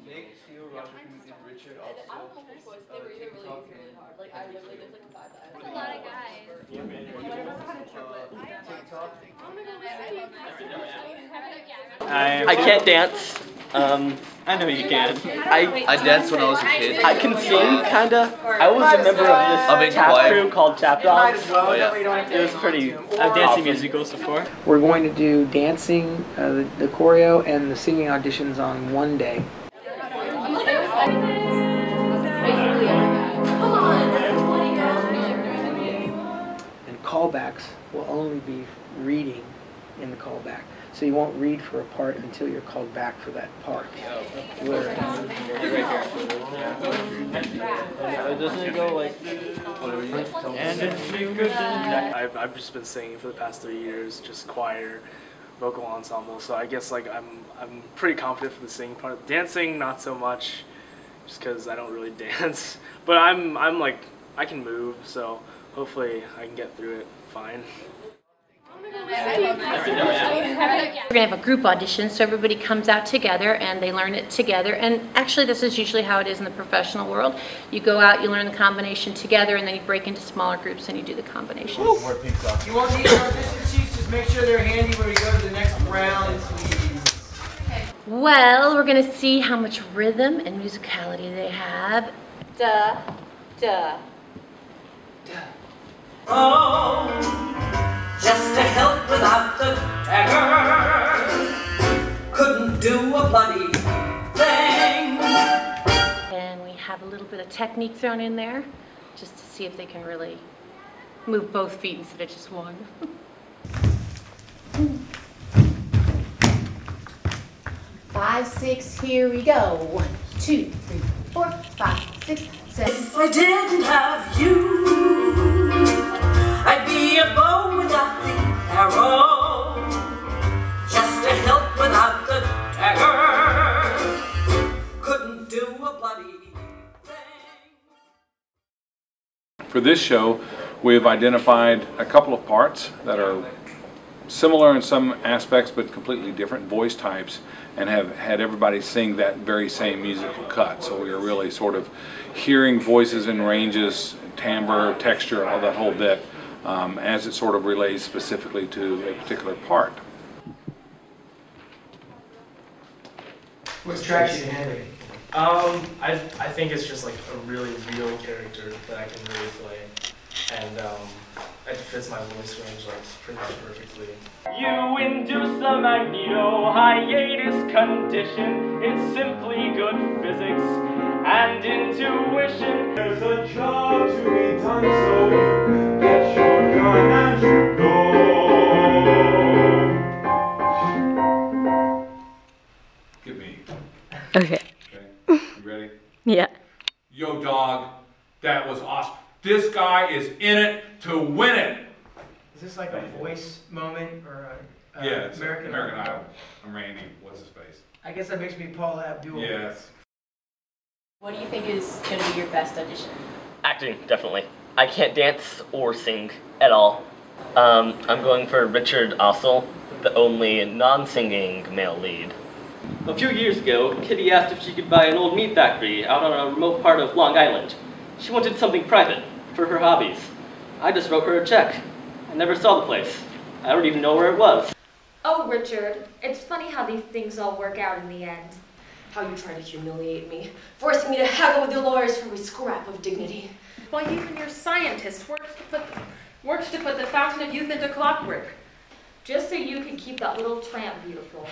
Nick, Theo, Roger, Richard, also. I don't know which voice. They were either really easy or really hard. Like, I literally, there's like a 5 that I That's a lot of guys. I can't dance. I know you can. I danced when I was a kid. I can sing, kinda. I was a member of this tap crew called Tap Dogs. Oh, yeah. It was pretty. I've danced in musicals before. We're going to do dancing, the choreo, and the singing auditions on one day. And callbacks will only be reading in the callback. So you won't read for a part until you're called back for that part. Doesn't it go like... I've just been singing for the past 3 years, just choir, vocal ensemble. So I guess like I'm pretty confident for the singing part. Dancing, not so much, just because I don't really dance. But I'm like I can move, so hopefully I can get through it fine. We're going to have a group audition, so everybody comes out together and they learn it together. And actually, this is usually how it is in the professional world. You go out, you learn the combination together, and then you break into smaller groups and you do the combination. You want these audition sheets? Just make sure they're handy when we go to the next round, please. Well, we're going to see how much rhythm and musicality they have. Duh, duh. Oh. Just to help without the dagger, couldn't do a bloody thing. And we have a little bit of technique thrown in there, just to see if they can really move both feet instead of just one. 5, 6, here we go. 1, 2, 3, 4, 5, 6, 7. If I didn't have you, I'd be a bow without the arrow, just to help without the dagger, couldn't do a bloody thing. For this show, we have identified a couple of parts that are similar in some aspects but completely different voice types, and have had everybody sing that very same musical cut. So we are really sort of hearing voices and ranges, timbre, texture, all that whole bit, as it sort of relates specifically to a particular part. What's attracts you to Henry? I think it's just like a really real character that I can really play, and it fits my voice range like pretty much perfectly. You induce a magneto-hiatus condition. It's simply good physics and intuition. There's a job to be done, so get your gun and you go. Get me. Okay. Okay. You ready? Yeah. Yo, dog, that was awesome. This guy is in it to win it. Is this like a voice moment or a Yeah, it's American Idol. I'm Randy. What's his face? I guess that makes me Paul Abdul. Yes. What do you think is going to be your best audition? Acting, definitely. I can't dance or sing at all. I'm going for Richard Ossel, the only non-singing male lead. A few years ago, Kitty asked if she could buy an old meat factory out on a remote part of Long Island. She wanted something private, for her hobbies. I just wrote her a check. I never saw the place. I don't even know where it was. Oh, Richard, it's funny how these things all work out in the end. How you try to humiliate me, forcing me to haggle with your lawyers for a scrap of dignity. While you and your scientist worked to put the fountain of youth into clockwork, just so you can keep that little tramp beautiful.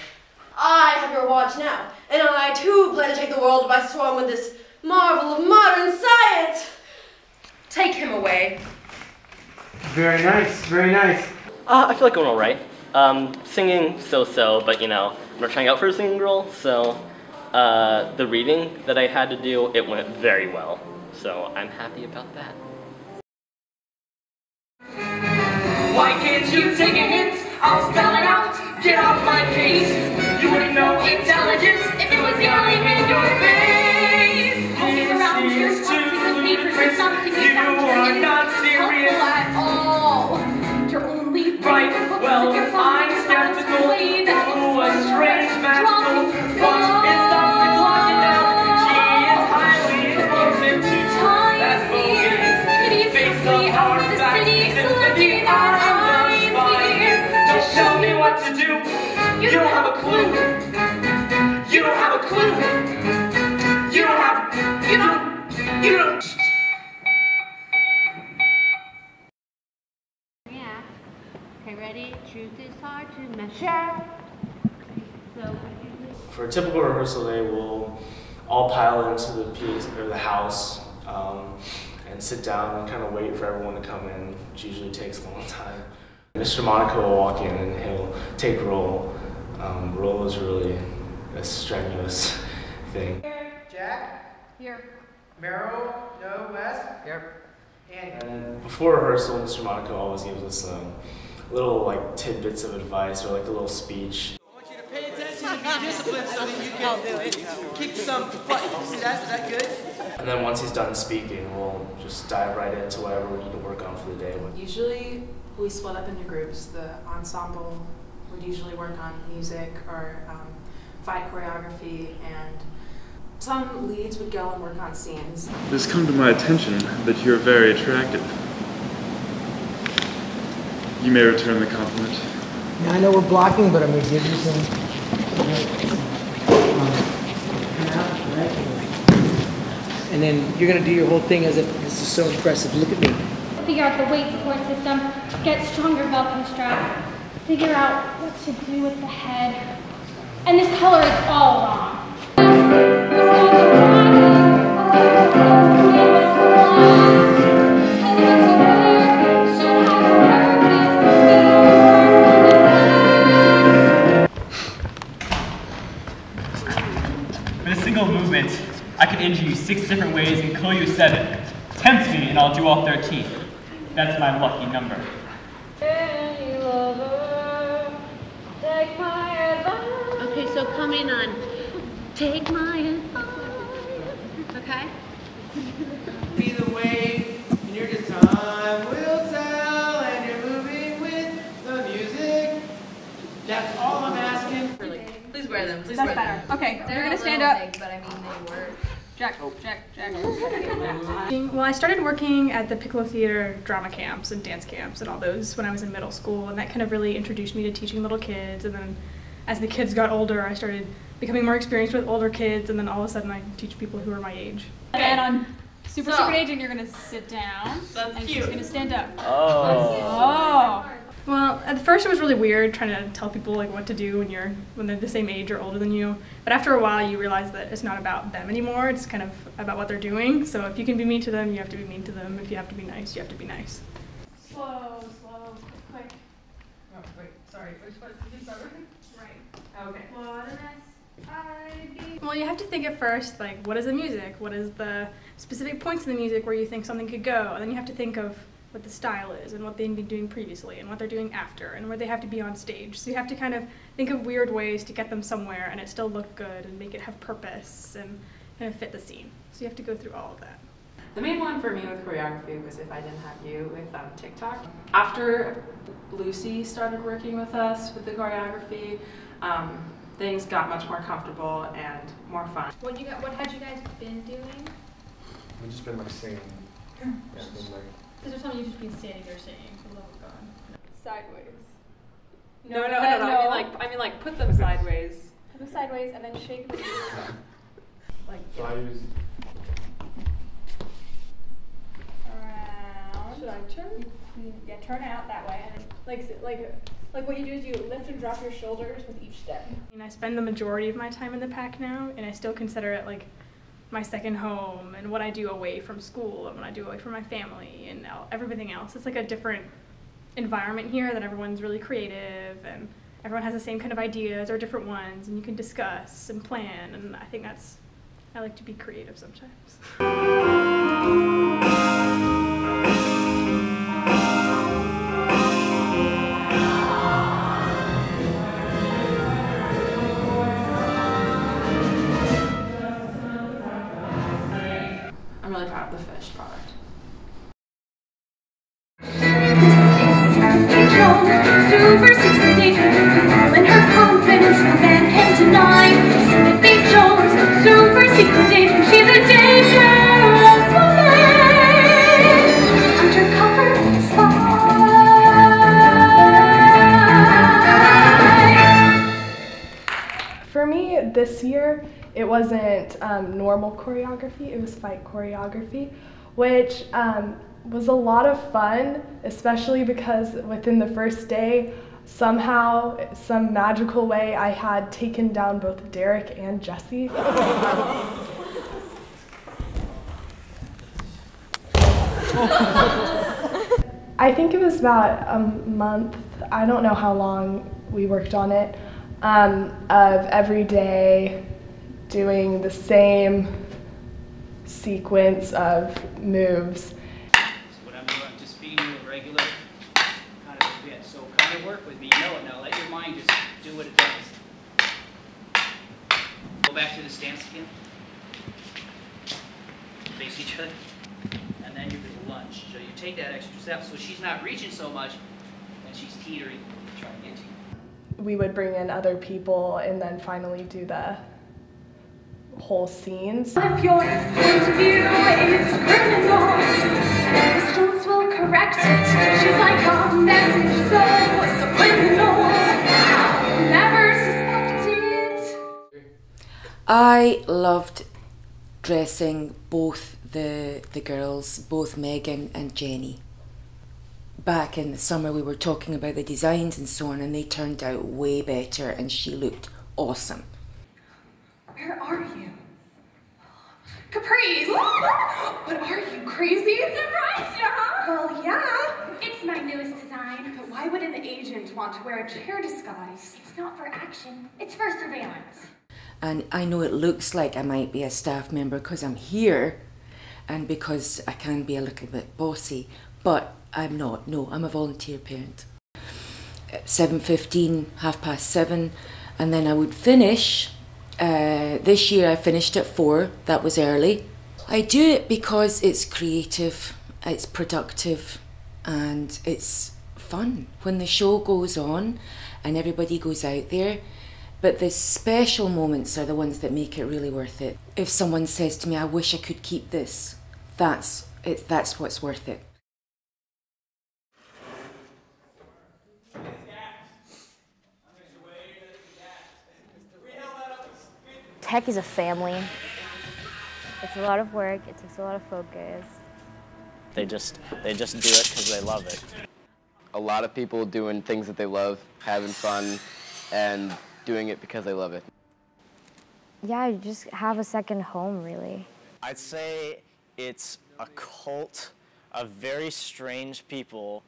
I have your watch now, and I too plan to take the world by storm with this marvel of modern science. Take him away. Very nice, very nice. I feel like I'm alright. Singing, so-so, but you know, I'm not trying out for a singing role, so the reading that I had to do, it went very well. So I'm happy about that. Why can't you take a hint? I'll spell it out. Get off my case. You wouldn't know intelligence if it was yelling in your face. Hanging around here, fussing with papers is something you are not serious at all. You're only Right, well, I'm skeptical. Oh, a strange magical. But it stops the clock and You don't have a clue. You don't have a clue. You don't have. You don't. Yeah. Okay, ready? Truth is hard to measure. So. For a typical rehearsal day, we'll all pile into the piece or the house and sit down and kind of wait for everyone to come in, which usually takes a long time. Mr. Monaco will walk in and he'll take roll. Roll is really a strenuous thing. Jack? Here. Merrill? No, Wes? Here. And before rehearsal, Mr. Monaco always gives us little like tidbits of advice or like a little speech. I want you to pay attention and be disciplined so that you can kick some butt. See that? Is that good? And then once he's done speaking, we'll just dive right into whatever we need to work on for the day. Usually we split up into groups. The ensemble would usually work on music or fight choreography, and some leads would go and work on scenes. It has come to my attention that you are very attractive. You may return the compliment. Now I know we're blocking, but I'm going to give you some. And then you're going to do your whole thing as if this is so impressive. Look at me. Figure out the weight support system, get stronger Velcro straps, figure out what to do with the head. And this color is all wrong. With a single movement, I could injure you 6 different ways and kill you 7. Tempt me and I'll do all 13. That's my lucky number. Okay, so come in on Take My Advice. Okay? Be the way, and your time will tell, and you're moving with the music. That's all I'm asking. Please wear them. Please That's wear better. them. Okay, They're we're gonna a stand little up. big, but I mean they work. Jack. Well, I started working at the Piccolo Theater drama camps and dance camps and all those when I was in middle school, and that kind of really introduced me to teaching little kids. And then as the kids got older, I started becoming more experienced with older kids, and then all of a sudden I teach people who are my age. And on super secret agent, you're gonna sit down, and she's gonna stand up. Oh. Well, at first it was really weird trying to tell people like what to do when they're the same age or older than you. But after a while, you realize that it's not about them anymore. It's kind of about what they're doing. So if you can be mean to them, you have to be mean to them. If you have to be nice, you have to be nice. Slow, quick. Oh, wait, sorry. Which one did you start with? Right. Okay. Well, you have to think at first, like, what is the music? What is the specific points in the music where you think something could go? And then you have to think of what the style is and what they've been doing previously and what they're doing after and where they have to be on stage. So you have to kind of think of weird ways to get them somewhere and it still look good and make it have purpose and kind of fit the scene. So you have to go through all of that. The main one for me with choreography was If I Didn't Have You with TikTok. After Lucy started working with us with the choreography, things got much more comfortable and more fun. What had you guys been doing? We've just been like singing. Yeah, been like. Is there something you've just been standing there saying, for the love of God? Sideways. No. I mean like put them sideways. Put them sideways and then shake the Like So I use. around. Should I turn? Yeah, turn out that way. And like what you do is you lift and drop your shoulders with each step. I spend the majority of my time in the pack now, and I still consider it like my second home and what I do away from school and what I do away from my family and everything else. It's like a different environment here that everyone's really creative and everyone has the same kind of ideas or different ones and you can discuss and plan, and I think I like to be creative sometimes. I'm really proud of the finished product. Super secret agent, when her confidence no man can deny. Snippy Jones, super secret agent, she's a dangerous woman. year, it wasn't normal choreography, it was fight choreography, which was a lot of fun, especially because within the first day, somehow, some magical way, I had taken down both Derek and Jesse. I think it was about a month, I don't know how long we worked on it, of every day doing the same sequence of moves. So what I'm doing, I'm just feeding you a regular kind of bit. So kind of work with me, you know it now. Let your mind just do what it does. Go back to the stance again. Face each other. And then you do a lunge. So you take that extra step so she's not reaching so much and she's teetering to try to get to you. We would bring in other people and then finally do the whole scenes. If your point of view is criminal, Miss Jones will correct it. She's like a message so subliminal. Never suspected. I loved dressing both the girls, both Megan and Jenny. Back in the summer we were talking about the designs and so on, and they turned out way better and she looked awesome. Where are you? Caprice! But are you crazy? Surprise you, huh? Well, yeah. It's my newest design. But why would an agent want to wear a chair disguise? It's not for action. It's for surveillance. And I know it looks like I might be a staff member because I'm here and because I can be a little bit bossy, but I'm not. No, I'm a volunteer parent. At 7:15, 7:30, and then I would finish. This year I finished at 4, that was early. I do it because it's creative, it's productive, and it's fun when the show goes on and everybody goes out there. But the special moments are the ones that make it really worth it. If someone says to me, I wish I could keep this, that's what's worth it. Tech is a family. It's a lot of work, it takes a lot of focus. They just do it because they love it. A lot of people doing things that they love, having fun, and doing it because they love it. Yeah, you just have a second home, really. I'd say it's a cult of very strange people.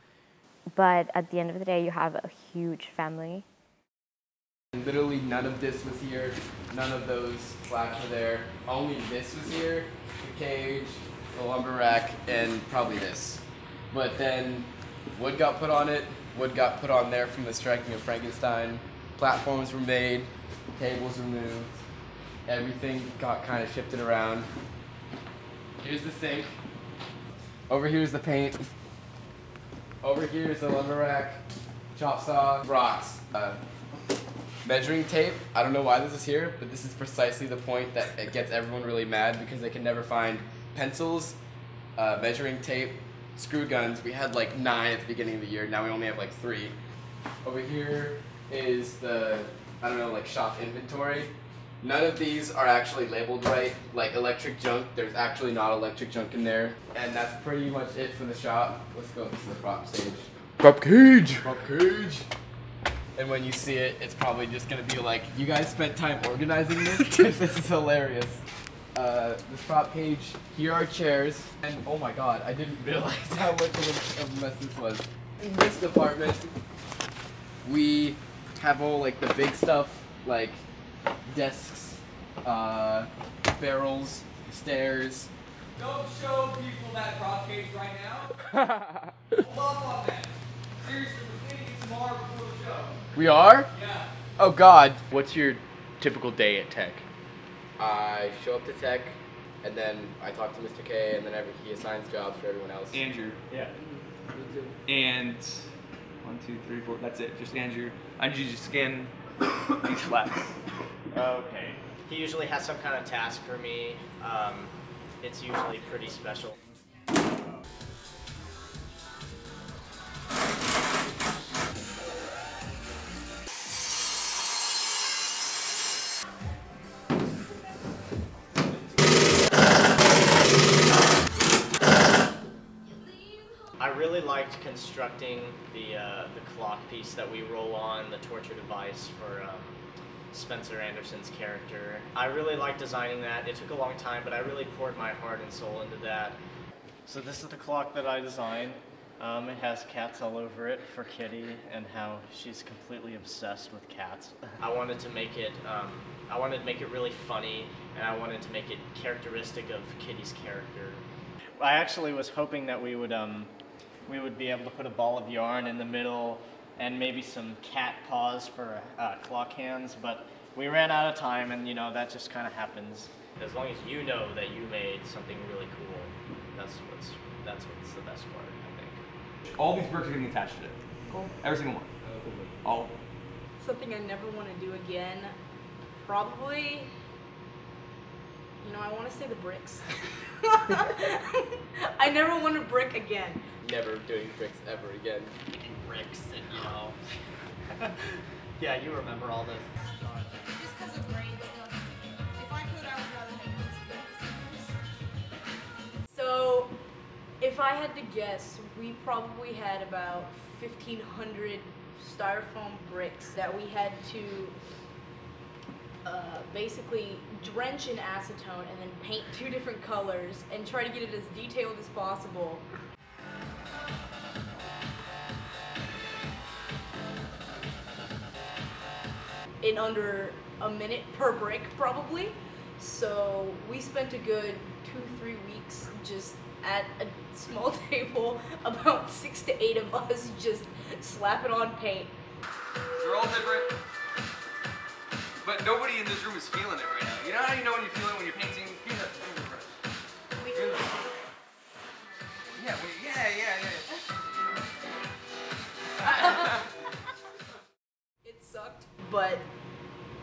But at the end of the day, you have a huge family. Literally none of this was here, none of those slats were there. Only this was here, the cage, the lumber rack, and probably this. But then wood got put on it, wood got put on there from the striking of Frankenstein. Platforms were made, tables were moved, everything got kind of shifted around. Here's the sink. Over here is the paint. Over here is the lumber rack, chop saw, rocks. Measuring tape, I don't know why this is here, but this is precisely the point that it gets everyone really mad because they can never find pencils, measuring tape, screw guns. We had like 9 at the beginning of the year, now we only have like 3. Over here is the, I don't know, like shop inventory. None of these are actually labeled right, like electric junk, there's actually not electric junk in there. And that's pretty much it for the shop. Let's go to the prop stage. Prop cage! Prop cage! And when you see it, it's probably just gonna be like, you guys spent time organizing this? This is hilarious. This prop cage, here are chairs, and oh my god, I didn't realize how much of a mess this was. In this department, we have all like the big stuff, like desks, barrels, stairs. Don't show people that prop cage right now. Hold off on that. Seriously, we're cleaning it tomorrow before the show. We are? Yeah. Oh god. What's your typical day at Tech? I show up to Tech, and then I talk to Mr. K, and then he assigns jobs for everyone else. Andrew. Yeah. And 1, 2, 3, 4. That's it. Just Andrew. I need you to scan these flaps. Okay. He usually has some kind of task for me. It's usually pretty special. I really liked constructing the clock piece that we roll on, the torture device for Spencer Anderson's character. I really liked designing that. It took a long time, but I really poured my heart and soul into that. So this is the clock that I designed. It has cats all over it for Kitty and how she's completely obsessed with cats. I wanted to make it really funny, and I wanted to make it characteristic of Kitty's character. I actually was hoping that we would be able to put a ball of yarn in the middle and maybe some cat paws for clock hands, but we ran out of time, and you know, that just kind of happens. As long as you know that you made something really cool, that's what's the best part, I think. All these bricks are getting attached to it. Cool. Every single one. All of them. Something I never want to do again, probably, you know, I want to say the bricks. I never want to brick again. Never doing bricks ever again. Making bricks and, you know. Yeah, you remember all this. Just because of brain stuff. If I could, I would rather make those things. So, if I had to guess, we probably had about 1,500 styrofoam bricks that we had to basically drench in acetone and then paint 2 different colors and try to get it as detailed as possible. In under a minute per brick, probably. So we spent a good 2-3 weeks just at a small table, about 6 to 8 of us just slapping on paint. They're all different, but nobody in this room is feeling it right now. You know how you know when you feel it when you're painting? Feel it. Feel it. Yeah, yeah. It sucked, but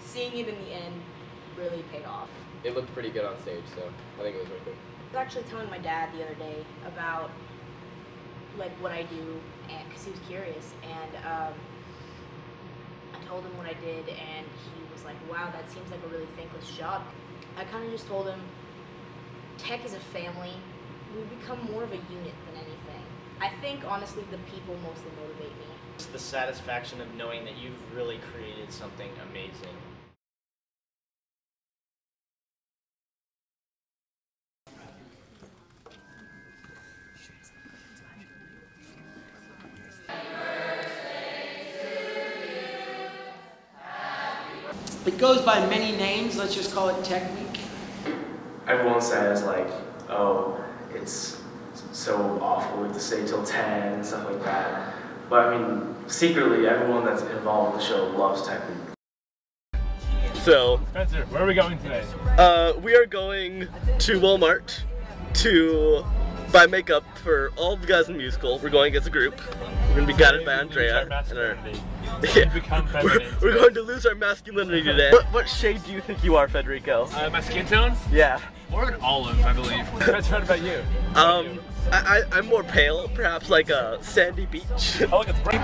seeing it in the end really paid off. It looked pretty good on stage, so I think it was worth it. I was actually telling my dad the other day about like what I do, and because he was curious, and I told him what I did, and he was like, "Wow, that seems like a really thankless job." I kind of just told him, tech is a family. We become more of a unit than anything. I think honestly the people mostly motivate me. It's the satisfaction of knowing that you've really created something amazing. It goes by many names. Let's just call it Tech Week. Everyone says like, oh, it's so awful, we have to stay till 10 and stuff like that. But I mean, secretly, everyone that's involved in the show loves Tech Week. So, Spencer, where are we going today? We are going to Walmart to buy makeup for all the guys in the musical. We're going as a group. We're going to be guided by Andrea. We're going to lose our masculinity today. What shade do you think you are, Federico? My skin tone? Yeah. More of an olive, I believe. That's right about you. I'm more pale, perhaps like a sandy beach. Oh, look, it's bright.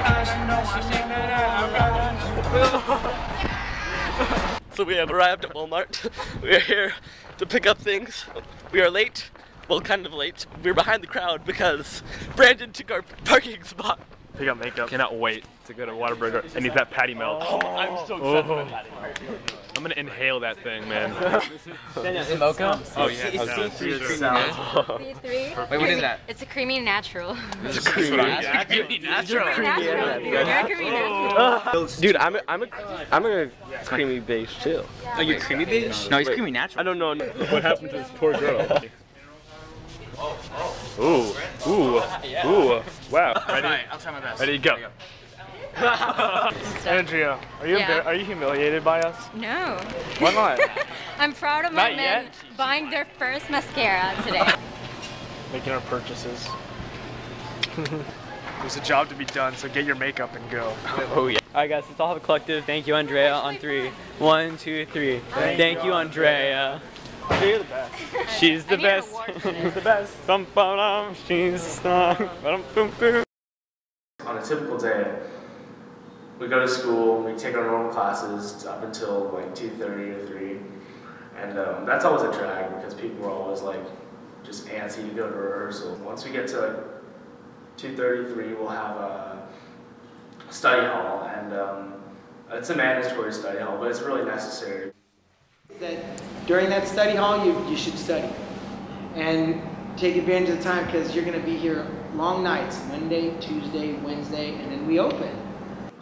So we have arrived at Walmart. We are here to pick up things. We are late. Well, kind of late. We're behind the crowd because Brandon took our parking spot. Pick up makeup. Cannot wait to go to Whataburger and eat that patty melt. Oh, I'm so excited for that patty melt. I'm gonna inhale that thing, man. Is it mocha? Oh yeah. C3. Wait, what is that? It's a creamy natural. It's a creamy natural. Dude, I'm a creamy beige too. Oh, you're creamy beige? No, he's creamy natural. I don't know. What happened to this poor girl? Ooh, ooh, ooh, wow. Ready? Alright, I'll try my best. Ready, go. Andrea, are you humiliated by us? No. Why not? I'm proud of my Not men yet. buying their first mascara today. Making our purchases. There's a job to be done, so get your makeup and go. Oh yeah. Alright guys, let's all have a collective thank you Andrea on 3. 1, 2, 3. Thank you Andrea. You're the best. She's the best. She's the best. She's the On a typical day, we go to school, we take our normal classes up until like 2:30 or 3, and that's always a drag because people are always like just antsy to go to rehearsal. Once we get to like 2:33 we'll have a study hall, and it's a mandatory study hall, but it's really necessary. That during that study hall, you should study and take advantage of the time, because you're going to be here long nights, Monday, Tuesday, Wednesday, and then we open.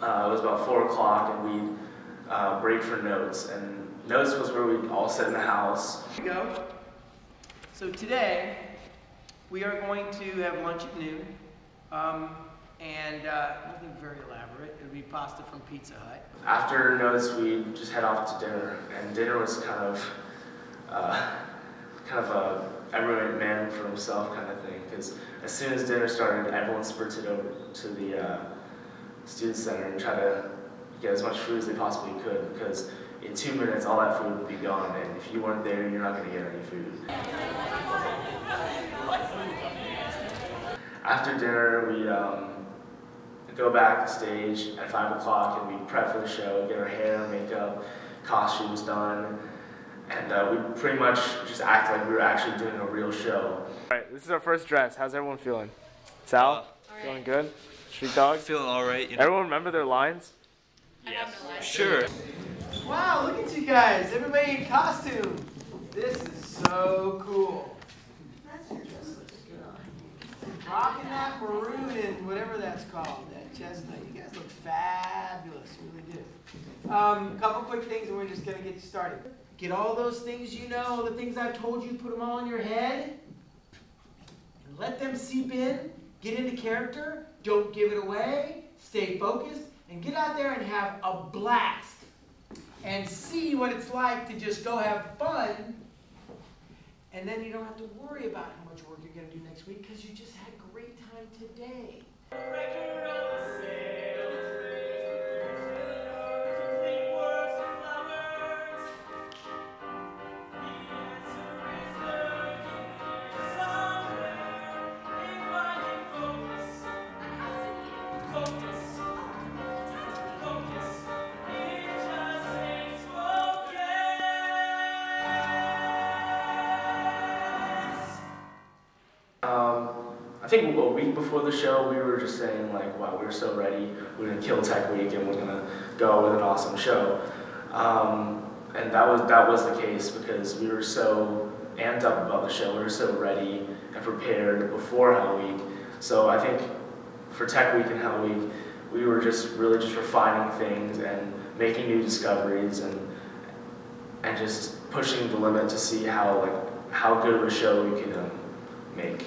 It was about 4 o'clock, and we'd break for notes, and notes was where we'd all sit in the house. Here we go. So today, we are going to have lunch at noon, and nothing very elaborate. It would be pasta from Pizza Hut. After notes, we'd just head off to dinner, and dinner was kind of a everyone man for himself kind of thing, because as soon as dinner started, everyone sprinted over to the student center and tried to get as much food as they possibly could, because in 2 minutes all that food would be gone, and if you weren't there, you're not going to get any food. After dinner, we'd go backstage at 5 o'clock and we'd prep for the show, get our hair, makeup, costumes done, and we'd pretty much just act like we were actually doing a real show. Alright, this is our first dress. How's everyone feeling? Sal? Feeling good? Street Dog? Feeling alright. You know? Everyone remember their lines? Yes. Sure. Wow, look at you guys. Everybody in costume. This is so cool. Rocking that maroon and whatever that's called, that chestnut. You guys look fabulous. You really do. Couple quick things and we're just going to get you started. Get all those things you know, the things I've told you, put them all in your head. And let them seep in. Get into character. Don't give it away. Stay focused. And get out there and have a blast. And see what it's like to just go have fun. And then you don't have to worry about how much work you're going to do next week, because you just had a great time today. I think a week before the show, we were just saying like, wow, we're so ready. We're gonna kill Tech Week, and we're gonna go with an awesome show. And that was the case, because we were so amped up about the show. We were so ready and prepared before Hell Week. So I think for Tech Week and Hell Week, we were just really just refining things and making new discoveries and just pushing the limit to see how good of a show we could make.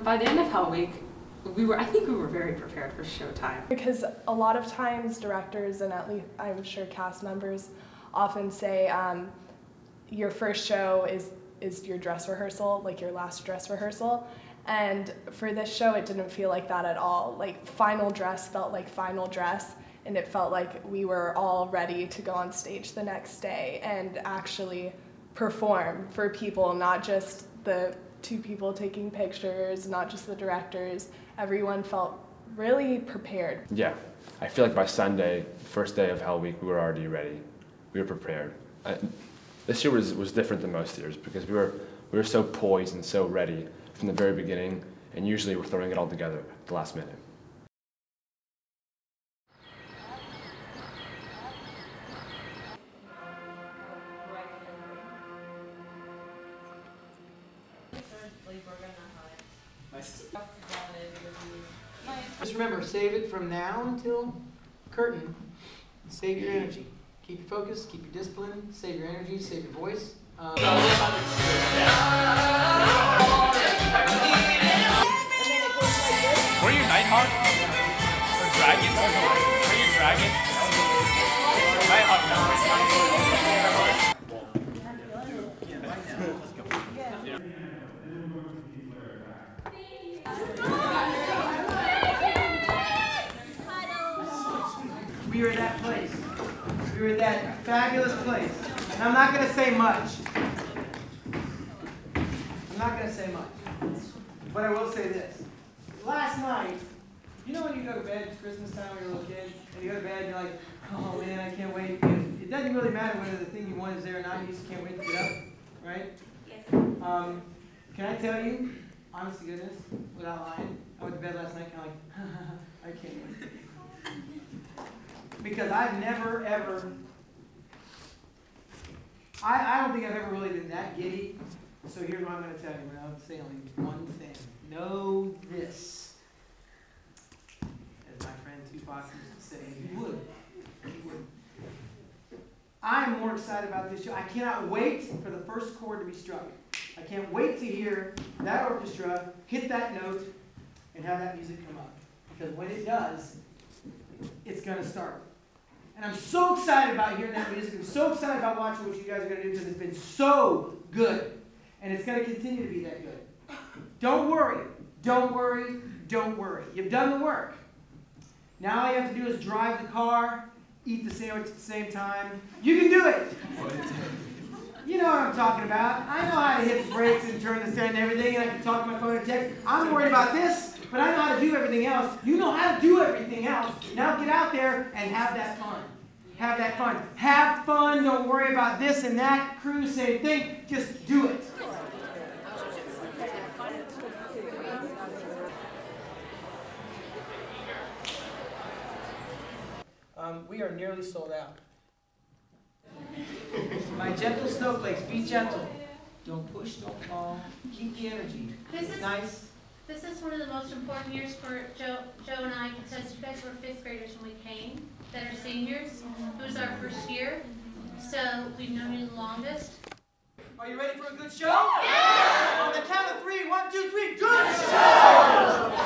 By the end of Hell Week, I think we were very prepared for showtime. Because a lot of times directors, and at least I'm sure cast members, often say your first show is your dress rehearsal, like your last dress rehearsal. And for this show, it didn't feel like that at all. Like final dress felt like final dress, and it felt like we were all ready to go on stage the next day and actually perform for people, not just the 2 people taking pictures, not just the directors. Everyone felt really prepared. Yeah, I feel like by Sunday, first day of Hell Week, we were already ready. We were prepared. This year was different than most years, because we were so poised and so ready from the very beginning, and usually we're throwing it all together at the last minute. Just remember, save it from now until curtain. Save your energy. Keep your focus, keep your discipline, save your energy, save your voice. Were you Nighthawk? Or Dragon? Were you Dragon? Nighthawk. We were at that place. We were at that fabulous place. And I'm not going to say much. I'm not going to say much. But I will say this. Last night, you know when you go to bed, it's Christmas time when you're a little kid, and you go to bed and you're like, oh man, I can't wait. And it doesn't really matter whether the thing you want is there or not, you just can't wait to get up, right? Yes. Can I tell you honest to goodness, without lying, I went to bed last night kind of like, I can't wait. Because I've never, ever, I don't think I've ever really been that giddy. So here's what I'm going to tell you. I'll say only one thing. Know this. As my friend Tupac used to say, he would. He would. I'm more excited about this show. I cannot wait for the first chord to be struck. I can't wait to hear that orchestra hit that note and have that music come up. Because when it does, it's going to start. And I'm so excited about hearing that music. I'm so excited about watching what you guys are going to do because it's been so good. And it's going to continue to be that good. Don't worry. Don't worry. Don't worry. You've done the work. Now all you have to do is drive the car, eat the sandwich at the same time. You can do it. You know what I'm talking about. I know how to hit the brakes and turn the stand and everything, and I can talk to my phone and text. I'm worried about this, but I know how to do everything else. You know how to do everything else. Now get out there and have that fun. Have that fun. Have fun. Don't worry about this and that. Crew, same thing. Just do it. We are nearly sold out. My gentle snowflakes, be gentle. Don't push, don't fall. Keep the energy. This is nice. This is one of the most important years for Joe and I because you guys were fifth graders when we came, that are seniors. It was our first year, so we've known you the longest. Are you ready for a good show? Yeah! On the count of 3, 1, 2, 3, good show!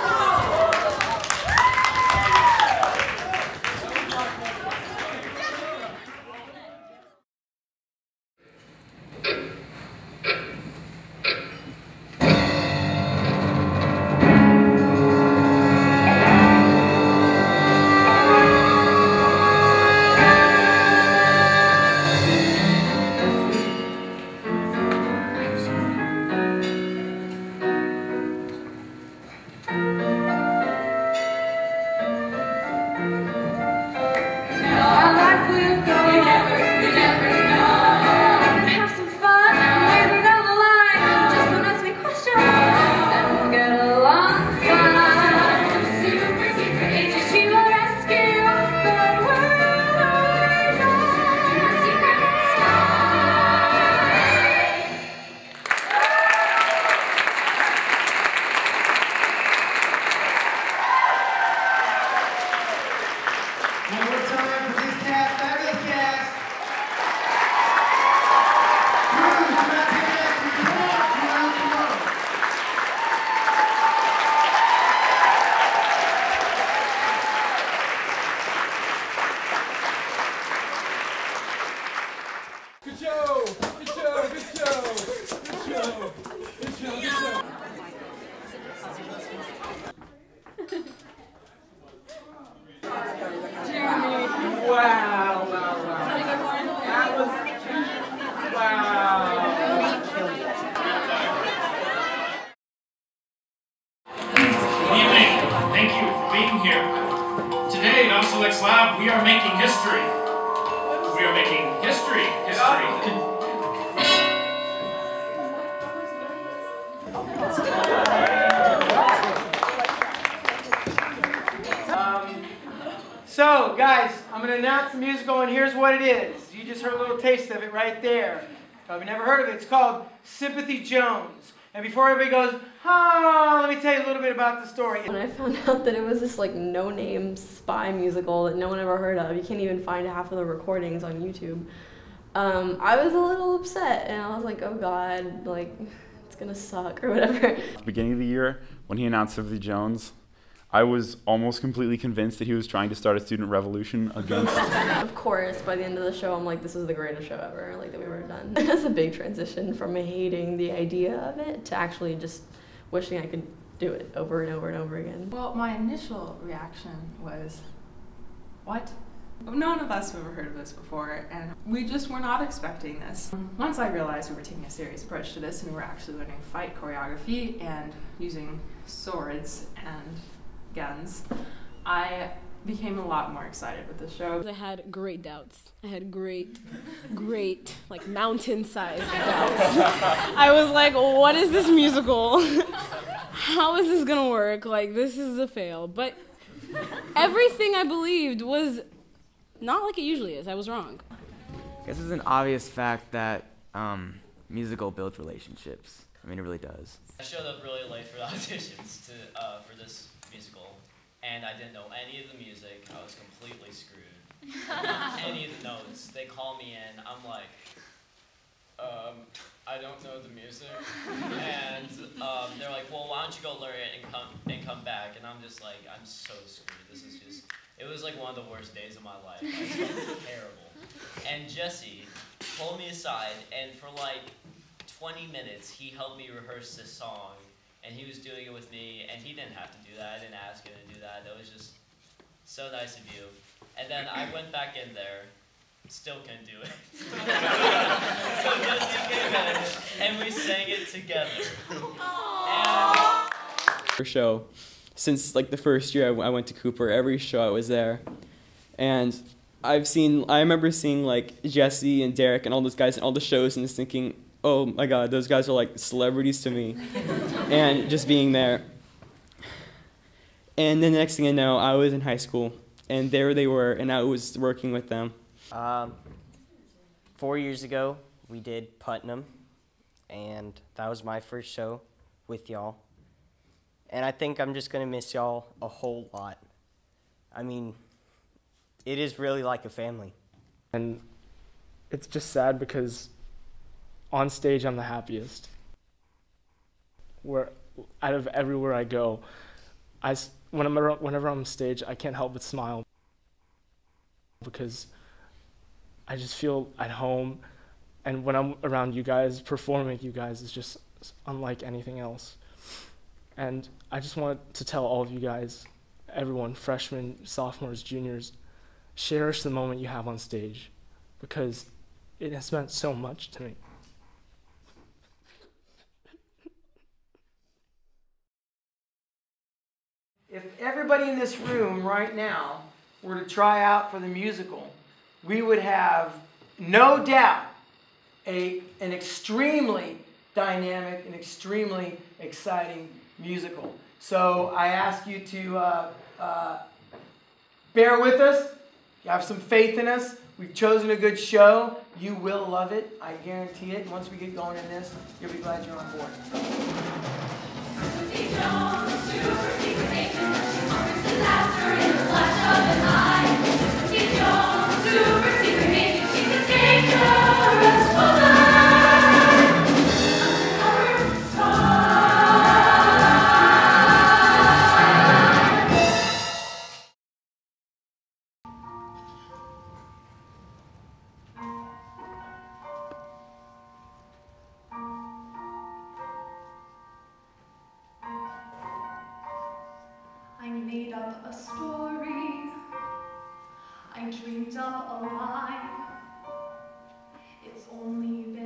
Lab, we are making history. We are making history. So, guys, I'm going to announce the musical, and here's what it is. You just heard a little taste of it right there. Probably never heard of it. It's called Sympathy Jones. And before everybody goes, let me tell you a little bit about the story. When I found out that it was this like no-name spy musical that no one ever heard of, you can't even find half of the recordings on YouTube, I was a little upset, and I was like, oh God, like, it's gonna suck or whatever. At the beginning of the year, when he announced Sympathy Jones, I was almost completely convinced that he was trying to start a student revolution against... Of course, by the end of the show, I'm like, this is the greatest show ever, like, that we've ever done. It's a big transition from hating the idea of it to actually just wishing I could do it over and over and over again. Well, my initial reaction was, what? None of us have ever heard of this before, and we just were not expecting this. Once I realized we were taking a serious approach to this and we were actually learning fight choreography and using swords and guns, I became a lot more excited with the show. I had great doubts. I had great, like mountain-sized doubts. I was like, what is this musical? how is this gonna work? Like, this is a fail. But everything I believed was not like it usually is. I was wrong. I guess it's an obvious fact that musical builds relationships. I mean, it really does. I showed up really late for the auditions for this musical, and I didn't know any of the music. I was completely screwed. Any of the notes. They call me in. I'm like, I don't know the music. And they're like, well, why don't you go learn it and come back? And I'm just like, I'm so screwed. This is just, it was like one of the worst days of my life. I felt terrible. And Jesse pulled me aside, and for like 20 minutes, he helped me rehearse this song, and he was doing it with me, and he didn't have to do that. I didn't ask him to do that. That was just so nice of you. And then I went back in there, still couldn't do it. So Jesse came in, and we sang it together. For show, since like the first year I went to Cooper, every show I was there, and I remember seeing like Jesse and Derek and all those guys in all the shows and just thinking, oh my God, those guys are like celebrities to me, and just being there. And then the next thing I know, I was in high school, and there they were, and I was working with them. 4 years ago, we did Putnam, and that was my first show with y'all. And I think I'm just gonna miss y'all a whole lot. I mean, it is really like a family. And it's just sad because on stage I'm the happiest. Out of everywhere I go, whenever I'm on stage, I can't help but smile because I just feel at home, and when I'm around you guys, performing with you guys is just unlike anything else. And I just want to tell all of you guys, everyone, freshmen, sophomores, juniors, cherish the moment you have on stage because it has meant so much to me. If everybody in this room right now were to try out for the musical, we would have no doubt an extremely dynamic and extremely exciting musical. So I ask you to bear with us, have some faith in us. We've chosen a good show. You will love it. I guarantee it. Once we get going in this, you'll be glad you're on board. I made up a story, I dreamed up a lie. It's only been